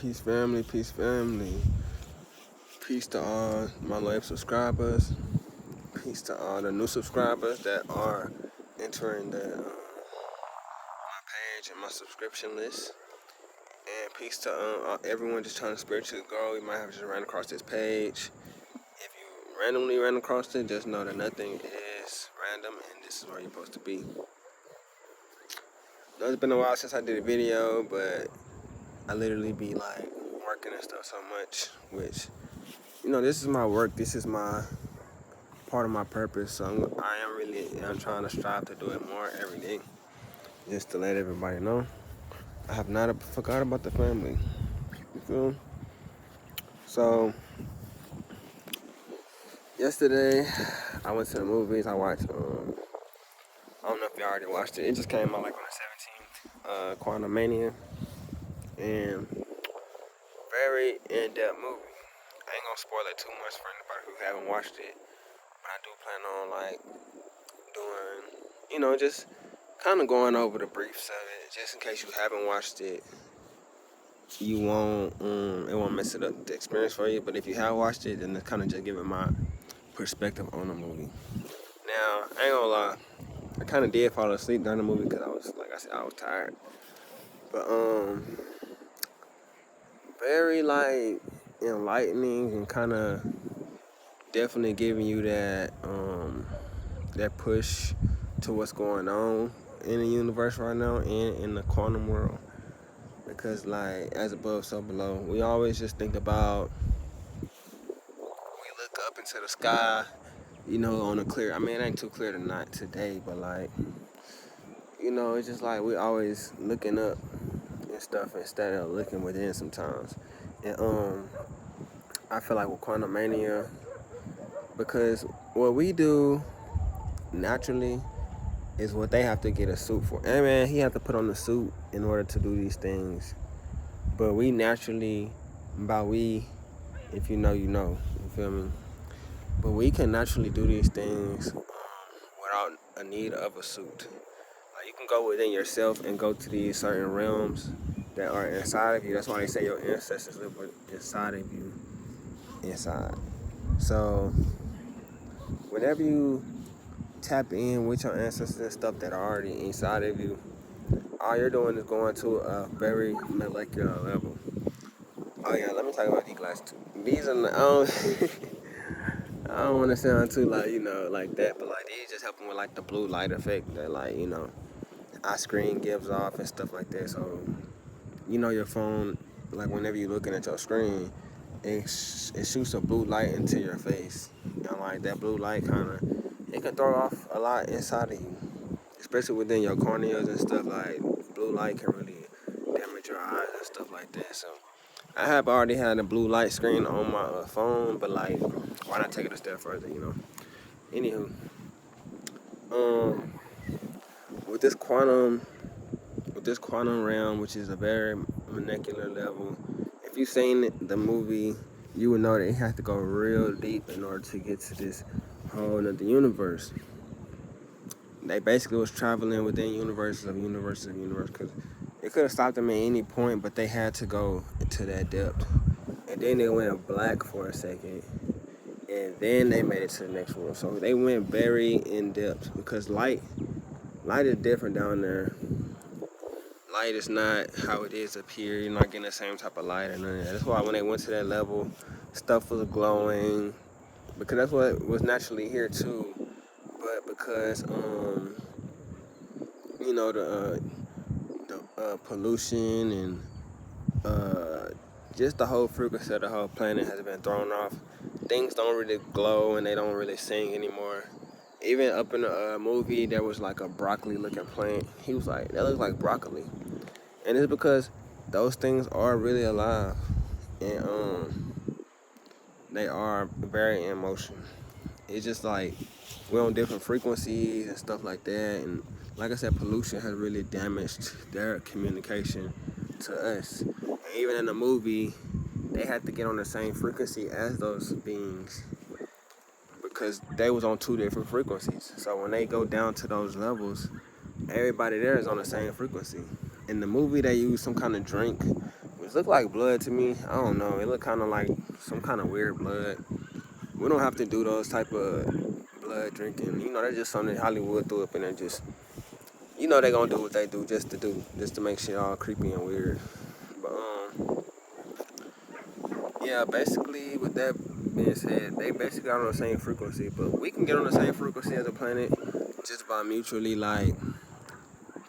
Peace family, peace family. Peace to all my loyal subscribers. Peace to all the new subscribers that are entering my page and my subscription list. And peace to everyone just trying to spiritually grow. You might have just ran across this page. If you randomly ran across it, just know that nothing is random and this is where you're supposed to be. It's been a while since I did a video, but I literally be like working and stuff so much, which this is my work. This is my part of my purpose. So I'm trying to strive to do it more every day, just to let everybody know I have not forgot about the family. You feel? So yesterday I went to the movies. I watched. I don't know if you already watched it. It just came out like on the 17th. QuantumaniA, and very in-depth movie. I ain't gonna spoil it too much for anybody who haven't watched it, but I do plan on like doing, just kind of going over the briefs of it, just in case you haven't watched it. You won't, it won't mess it up the experience for you. But if you have watched it, then it's kind of just giving my perspective on the movie. Now, I ain't gonna lie, I kind of did fall asleep during the movie because I was tired. But very like enlightening and kind of definitely giving you that push to what's going on in the universe right now and in the quantum world. Because like as above, so below. We always just think about, we look up into the sky, on a clear. I mean, it ain't too clear tonight today, but like, it's just like we always looking up and stuff instead of looking within sometimes. And I feel like with QuantumaniA, because what we do naturally is what they have to get a suit for. And man, he have to put on the suit in order to do these things. But we naturally, if you know, you feel me? But we can naturally do these things without a need of a suit. Like you can go within yourself and go to these certain realms that are inside of you. That's why they say your ancestors live inside of you, inside. So whenever you tap in with your ancestors and stuff that are already inside of you, all you're doing is going to a very molecular level. Oh yeah, let me talk about these glasses too. These are I don't want to sound too like that, but like these just helping with like the blue light effect that our screen gives off and stuff like that. So your phone, like whenever you're looking at your screen, it shoots a blue light into your face, and like that blue light it can throw off a lot inside of you, especially within your corneas and stuff. Like blue light can really damage your eyes and stuff like that. So I have already had a blue light screen on my phone, but like, why not take it a step further, Anywho, with this quantum realm, which is a very molecular level, if you've seen the movie, you would know that it has to go real deep in order to get to this whole other universe. They basically was traveling within universes, because it could have stopped them at any point, but they had to go to that depth. And then they went black for a second, and then they made it to the next world. So they went very in depth, because light is different down there. Light is not how it is up here. You're not getting the same type of light or none of that. That's why when they went to that level, stuff was glowing, because that's what was naturally here too. But because the pollution and just the whole frequency of the whole planet has been thrown off. Things don't really glow and they don't really sing anymore. Even up in the movie, there was like a broccoli-looking plant. He was like, that looks like broccoli, and it's because those things are really alive, and they are very in motion. It's just like we're on different frequencies and stuff like that, and like I said, pollution has really damaged their communication to us. And even in the movie, they had to get on the same frequency as those beings, because they was on two different frequencies. So when they go down to those levels, everybody there is on the same frequency. In the movie, they use some kind of drink It look like blood to me. I don't know. It look kind of like some kind of weird blood. We don't have to do those type of blood drinking. You know, that's just something Hollywood threw up in there. Just you know, they gonna do what they do, just to make shit all creepy and weird. But yeah, basically with that being said, they basically are on the same frequency. But we can get on the same frequency as the planet just by mutually like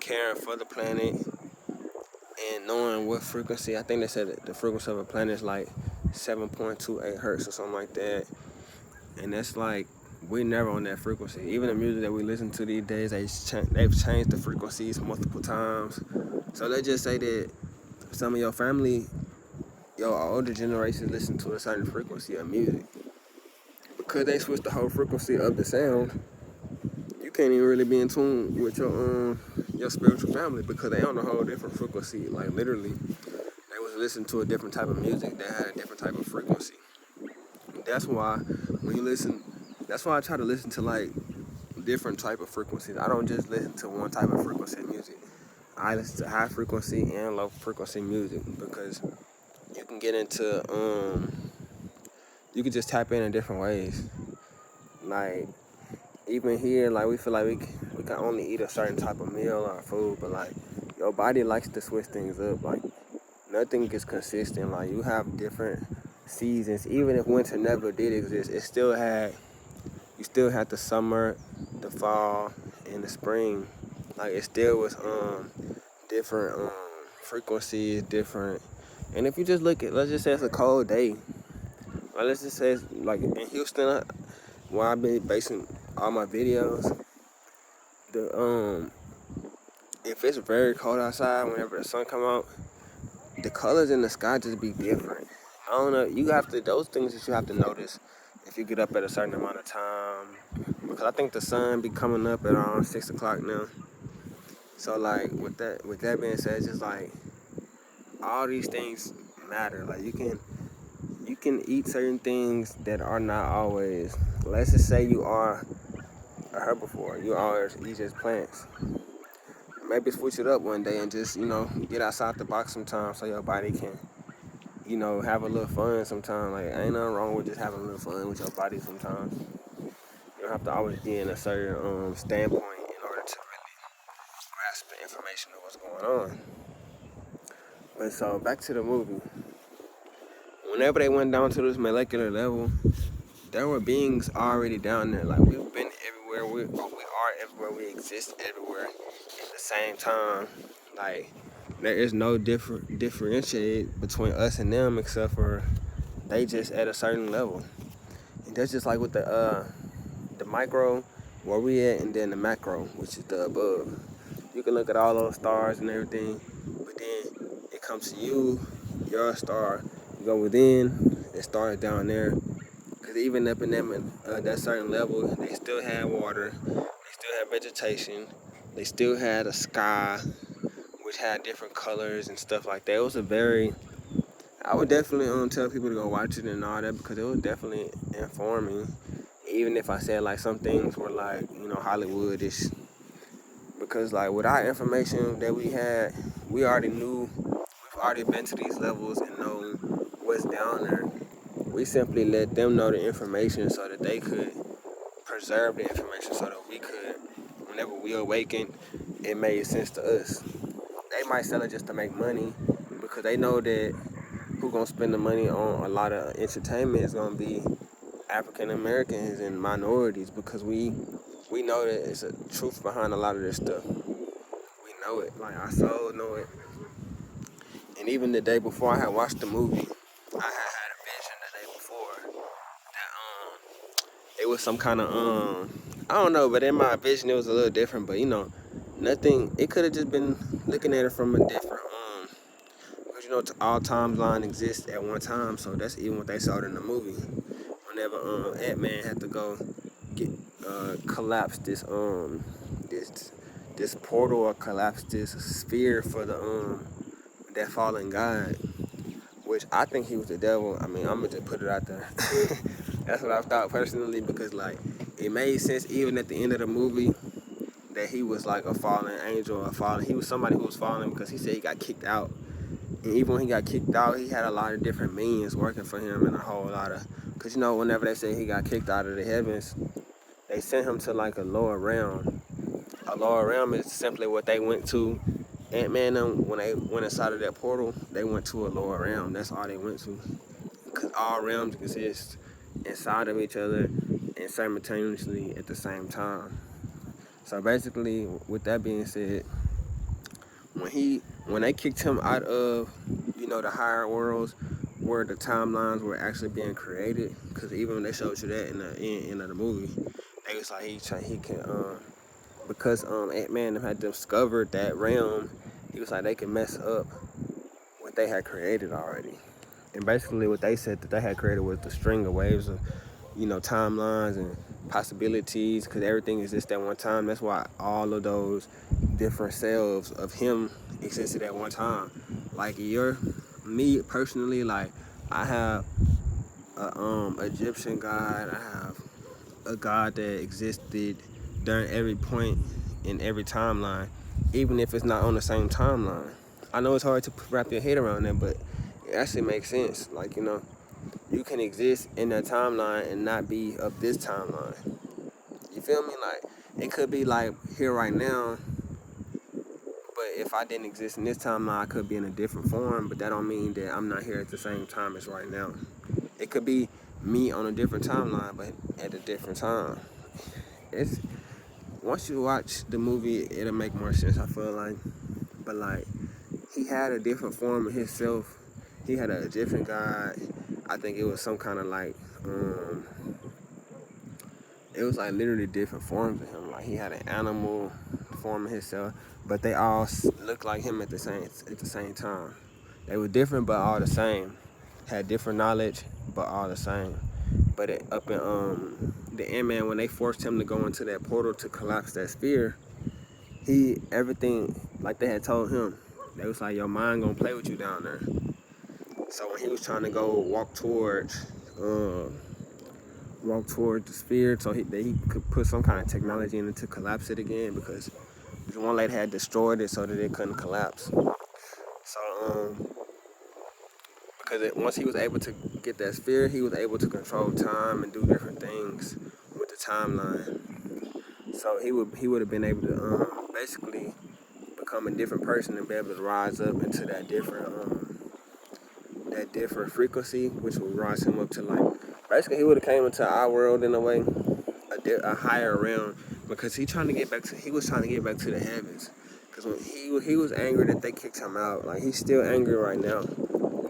caring for the planet and knowing what frequency. I think they said that the frequency of a planet is like 7.28 hertz or something like that. And that's like we're never on that frequency. Even the music that we listen to these days, they've changed the frequencies multiple times. So let's just say that some of your family, your older generation, listen to a certain frequency of music. Because they switched the whole frequency of the sound, you can't even really be in tune with your spiritual family because they on a whole different frequency. Like literally, they was listening to a different type of music that had a different type of frequency. That's why when you listen, that's why I try to listen to like different type of frequencies. I don't just listen to one type of frequency of music. I listen to high frequency and low frequency music because you can get into you can just tap in different ways. Like even here, like we feel like we can only eat a certain type of meal or food, but like your body likes to switch things up. Like nothing is consistent. Like you have different seasons. Even if winter never did exist, you still had the summer, the fall, and the spring. Like it still was different frequencies, different. And if you just look at, let's just say it's a cold day. Or let's just say it's like in Houston, where I've been basing all my videos. The if it's very cold outside, whenever the sun come out, the colors in the sky just be different. I don't know. You have to those things that you have to notice if you get up at a certain amount of time, because I think the sun be coming up at around 6 o'clock now. So like with that being said, it's just like all these things matter. Like you can eat certain things that are not always. Let's just say you are a herbivore. You always eat just plants. Maybe switch it up one day and just get outside the box sometimes so your body can have a little fun sometimes. Like ain't nothing wrong with just having a little fun with your body sometimes. You don't have to always be in a certain standpoint in order to really grasp the information of what's going on. But so back to the movie. Whenever they went down to this molecular level, there were beings already down there. Like we've been everywhere. We are everywhere. We exist everywhere at the same time. Like there is no differentiate between us and them except for they just at a certain level. And that's just like with the micro where we at, and then the macro, which is the above. You can look at all those stars and everything, but then it comes to you, your star. You go within, it starts down there. Because even up in that certain level, they still had water, they still had vegetation, they still had a sky, which had different colors and stuff like that. It was I would definitely tell people to go watch it and all that because it was definitely informing. Even if I said like some things were like, Hollywood-ish. Because like with our information that we had, we already knew, we've already been to these levels and know what's down there. We simply let them know the information so that they could preserve the information so that we could, whenever we awakened, it made sense to us. They might sell it just to make money because they know that who gonna spend the money on a lot of entertainment is gonna be African Americans and minorities because we know that it's a truth behind a lot of this stuff. We know it, like our soul know it. And even the day before I had watched the movie, I had a vision the day before that it was some kind of I don't know, but in my vision it was a little different. But nothing. It could have just been looking at it from a different because all timeline exists at one time. So that's even what they saw in the movie. Whenever Ant-Man had to go get collapse this portal or collapse this sphere for the that fallen god, which I think he was the devil. I mean, I'm gonna just put it out there. That's what I thought personally because like it made sense even at the end of the movie that he was like a fallen angel or fallen. He was somebody who was fallen because he said he got kicked out And even when he got kicked out, he had a lot of different minions working for him and a whole lot of. Because, whenever they say he got kicked out of the heavens, they sent him to like a lower realm. A lower realm is simply what they went to. Ant-Man, when they went inside of that portal, they went to a lower realm. That's all they went to. Because all realms exist inside of each other and simultaneously at the same time. So basically, with that being said, when they kicked him out of, the higher worlds where the timelines were actually being created, because even when they showed you that in the end of the movie, they was like he can because Ant-Man had discovered that realm, he was like they can mess up what they had created already. And basically what they said that they had created was the string of waves of, timelines and possibilities, because everything exists at one time. That's why all of those different selves of him existed at one time. Like me personally, like I have a Egyptian god, I have a god that existed during every point in every timeline, even if it's not on the same timeline. I know it's hard to wrap your head around that, but it actually makes sense. Like, you can exist in that timeline and not be of this timeline. You feel me? Like, it could be like here right now, but if I didn't exist in this timeline, I could be in a different form, but that don't mean that I'm not here at the same time as right now. It could be me on a different timeline, but at a different time. It's Once you watch the movie, it'll make more sense, I feel like. But like, he had a different form of himself. He had a different god. I think it was some kind of like, it was like literally different forms of him. Like he had an animal form of himself, but they all looked like him at the same time. They were different, but all the same. Had different knowledge, but all the same. But up in the Ant-Man, when they forced him to go into that portal to collapse that sphere, everything like they had told him, they was like, your mind gonna play with you down there. So when he was trying to go walk towards the sphere, so that he could put some kind of technology in it to collapse it again, because the one lady had destroyed it so that it couldn't collapse. So because once he was able to get that sphere, he was able to control time and do different things with the timeline. So he would have been able to basically become a different person and be able to rise up into that different frequency, which would rise him up to like, basically he would have came into our world in a way, a higher realm, because he was trying to get back to the heavens. Because when he was angry that they kicked him out, like he's still angry right now.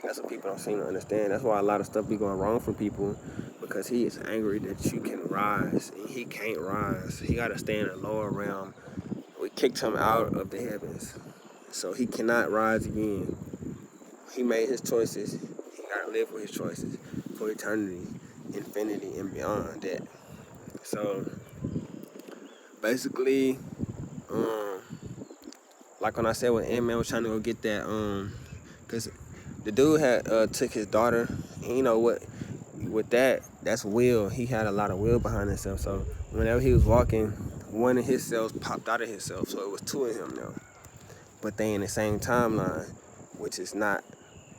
That's what people don't seem to understand. That's why a lot of stuff be going wrong for people, because he is angry that you can rise and he can't rise. He got to stay in a lower realm. We kicked him out of the heavens, so he cannot rise again. He made his choices. He got to live with his choices for eternity, infinity, and beyond that. So basically, like when I said when Ant-Man was trying to go get that, because the dude had took his daughter, and you know what, with that's will. He had a lot of will behind himself. So whenever he was walking, one of his cells popped out of himself. So it was two of him now. But they in the same timeline, which is not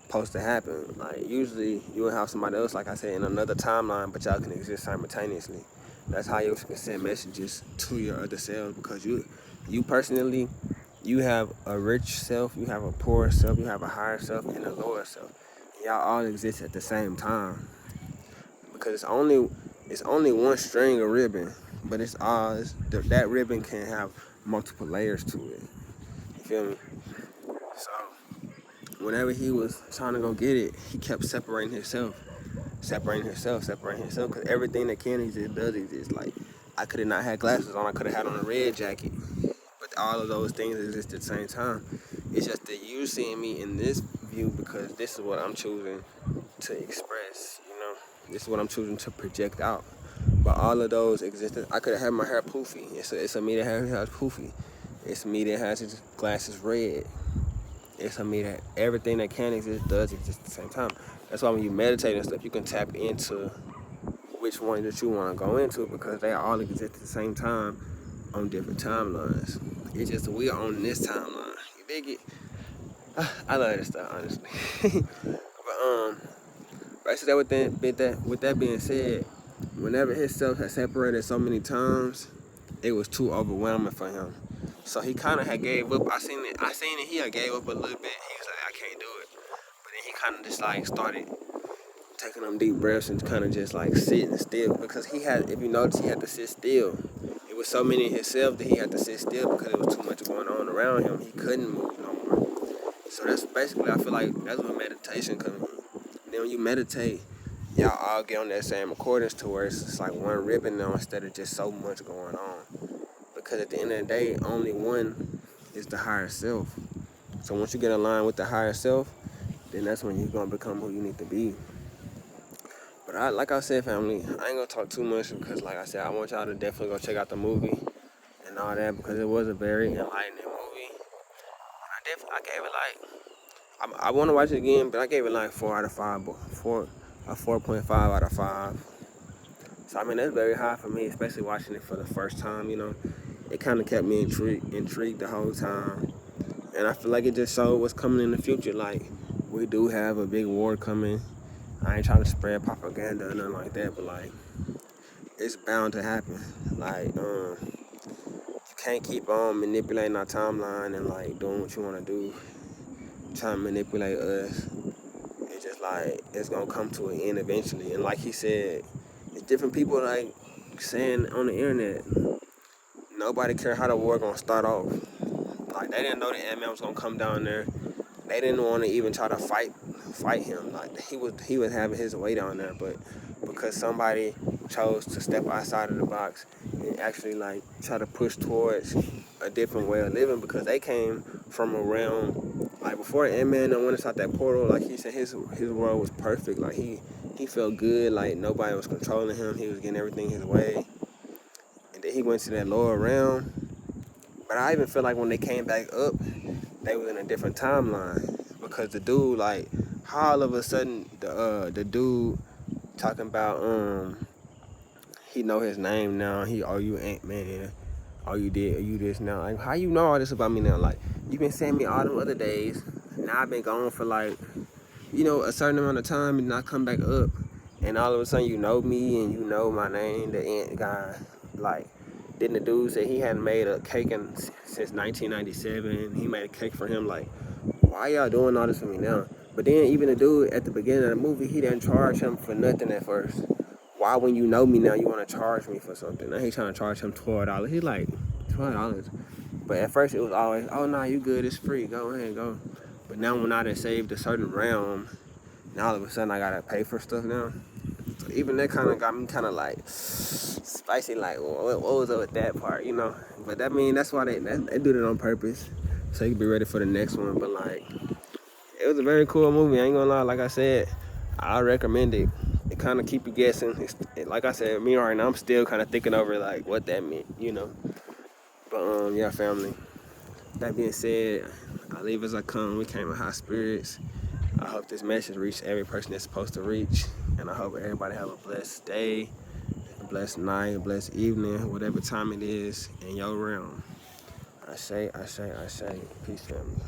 supposed to happen. Like usually you would have somebody else, like I said, in another timeline, but y'all can exist simultaneously. That's how you can send messages to your other selves, because you personally, you have a rich self, you have a poor self, you have a higher self, and a lower self. Y'all all exist at the same time, because it's only one string of ribbon, but that ribbon can have multiple layers to it. You feel me? So whenever he was trying to go get it, he kept separating himself, because everything that can exist does exist. Like, I could have not had glasses on, I could have had on a red jacket, but all of those things exist at the same time. It's just that you seeing me in this view because this is what I'm choosing to express, This is what I'm choosing to project out. But all of those existed. I could have had my hair poofy. It's a me that has his hair poofy. It's me that has his glasses red. It's a me that everything that can exist does exist at the same time. That's why when you meditate and stuff, you can tap into which one that you want to go into, because they all exist at the same time on different timelines. It's just we are on this timeline. You dig it? I love this stuff, honestly. But right, so that with that being said, whenever himself had separated so many times, it was too overwhelming for him. So he kind of had gave up. I seen it. He had gave up a little bit. He was like, I can't do it. But then he kind of just like started taking them deep breaths and kind of just like sitting still because he had. If you notice, he had to sit still. It was so many in himself that he had to sit still because it was too much going on around him. He couldn't move no more. So that's basically, I feel like that's where meditation comes in. Then when you meditate, y'all all get on that same accordance to where it's just like one ribbon now instead of just so much going on. Because at the end of the day, only one is the higher self. So once you get aligned with the higher self, then that's when you're gonna become who you need to be. But like I said, family, I ain't gonna talk too much because, like I said, I want y'all to definitely go check out the movie and all that because it was a very enlightening movie. I gave it like I want to watch it again, but I gave it like 4 out of 5, a 4.5 out of 5. So I mean that's very high for me, especially watching it for the first time. It kind of kept me intrigued the whole time, and I feel like it just showed what's coming in the future. Like we do have a big war coming. I ain't trying to spread propaganda or nothing like that, but like it's bound to happen. Like you can't keep on manipulating our timeline and like doing what you want to do, trying to manipulate us. It's just like it's gonna come to an end eventually. And like he said, it's different people like saying on the internet, nobody care how the war gonna start off. Like they didn't know the Ant-Man was gonna come down there. They didn't want to even try to fight him. Like he was having his way down there, but because somebody chose to step outside of the box and actually like try to push towards a different way of living because they came from a realm like before Ant-Man went inside that portal, like he said his world was perfect. Like he felt good, like nobody was controlling him, he was getting everything his way. And then he went to that lower realm. But I even feel like when they came back up, they was in a different timeline because the dude like how all of a sudden the dude talking about he know his name now. He you Ant-Man. You this now. Like how you know all this about me now? Like you been saying me all them other days. Now I've been gone for like a certain amount of time and not come back up. And all of a sudden you know me and you know my name, the Ant guy. Like didn't the dude say he hadn't made a cake since 1997? He made a cake for him. Like why y'all doing all this for me now? But then even the dude at the beginning of the movie, he didn't charge him for nothing at first. Why when you know me now you want to charge me for something? Now he's trying to charge him $12. He's like, $12. But at first it was always, oh no, you good, it's free, go ahead, go. But now when I done saved a certain realm, now all of a sudden I gotta pay for stuff now. So even that kind of got me kind of like spicy, like what was up with that part, But that's why they do it on purpose, so you can be ready for the next one. But like, it was a very cool movie. I ain't gonna lie. Like I said, I recommend it. It kind of keep you guessing. Like I said, me right now, I'm still kind of thinking over like what that meant. But yeah, family. That being said, I leave as I come. We came with high spirits. I hope this message reached every person it's supposed to reach, and I hope everybody have a blessed day, a blessed night, a blessed evening, whatever time it is in your realm. I say. Peace, family.